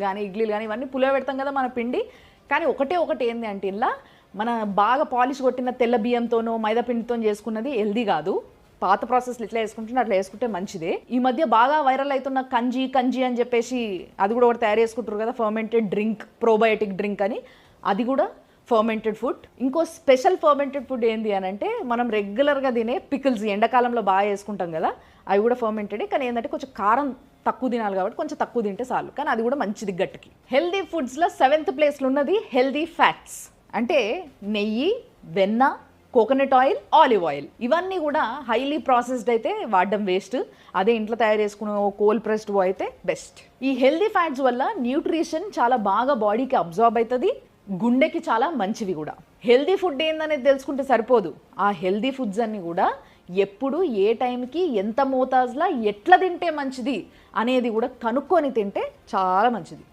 కానీ ఇడ్లీలు కానీ ఇవన్నీ పులివ పెడతాం కదా మన పిండి. కానీ ఒకటి ఏంది అంటే ఇలా మన బాగా పాలిష్ కొట్టిన తెల్ల బియ్యంతోనో మైదా పిండితో చేసుకున్నది హెల్దీ కాదు. పాత ప్రాసెస్లు ఇట్లా వేసుకుంటున్నా అట్లా వేసుకుంటే మంచిదే. ఈ మధ్య బాగా వైరల్ అవుతున్న కంజీ అని చెప్పేసి అది కూడా ఒకటి తయారు చేసుకుంటారు కదా, ఫర్మెంటెడ్ డ్రింక్, ప్రోబయోటిక్ డ్రింక్ అని, అది కూడా ఫర్మెంటెడ్ ఫుడ్. ఇంకో స్పెషల్ ఫర్మెంటెడ్ ఫుడ్ ఏంటి అని అంటే మనం రెగ్యులర్గా తినే పికిల్స్, ఎండాకాలంలో బాగా వేసుకుంటాం కదా, అవి కూడా ఫర్మెంటెడే. కానీ ఏంటంటే కొంచెం కారం తక్కువ తినాలి కాబట్టి కొంచెం తక్కువ తింటే చాలు, కానీ అది కూడా మంచిది గట్టికి. హెల్దీ ఫుడ్స్లో 7th ప్లేస్లో ఉన్నది హెల్దీ ఫ్యాట్స్. అంటే నెయ్యి, వెన్న, కోకోనట్ ఆయిల్, ఆలివ్ ఆయిల్, ఇవన్నీ కూడా హైలీ ప్రాసెస్డ్ అయితే వాడడం వేస్ట్. అదే ఇంట్లో తయారు చేసుకున్న కోల్డ్ ప్రెస్డ్ అయితే బెస్ట్. ఈ హెల్దీ ఫ్యాట్స్ వల్ల న్యూట్రిషన్ చాలా బాగా బాడీకి అబ్జార్బ్ అవుతుంది, గుండెకి చాలా మంచివి కూడా. హెల్దీ ఫుడ్ ఏందనేది తెలుసుకుంటే సరిపోదు, ఆ హెల్దీ ఫుడ్స్ అన్నీ కూడా ఎప్పుడు ఏ టైంకి ఎంత మోతాజులా ఎట్లా తింటే మంచిది అనేది కూడా కనుక్కొని తింటే చాలా మంచిది.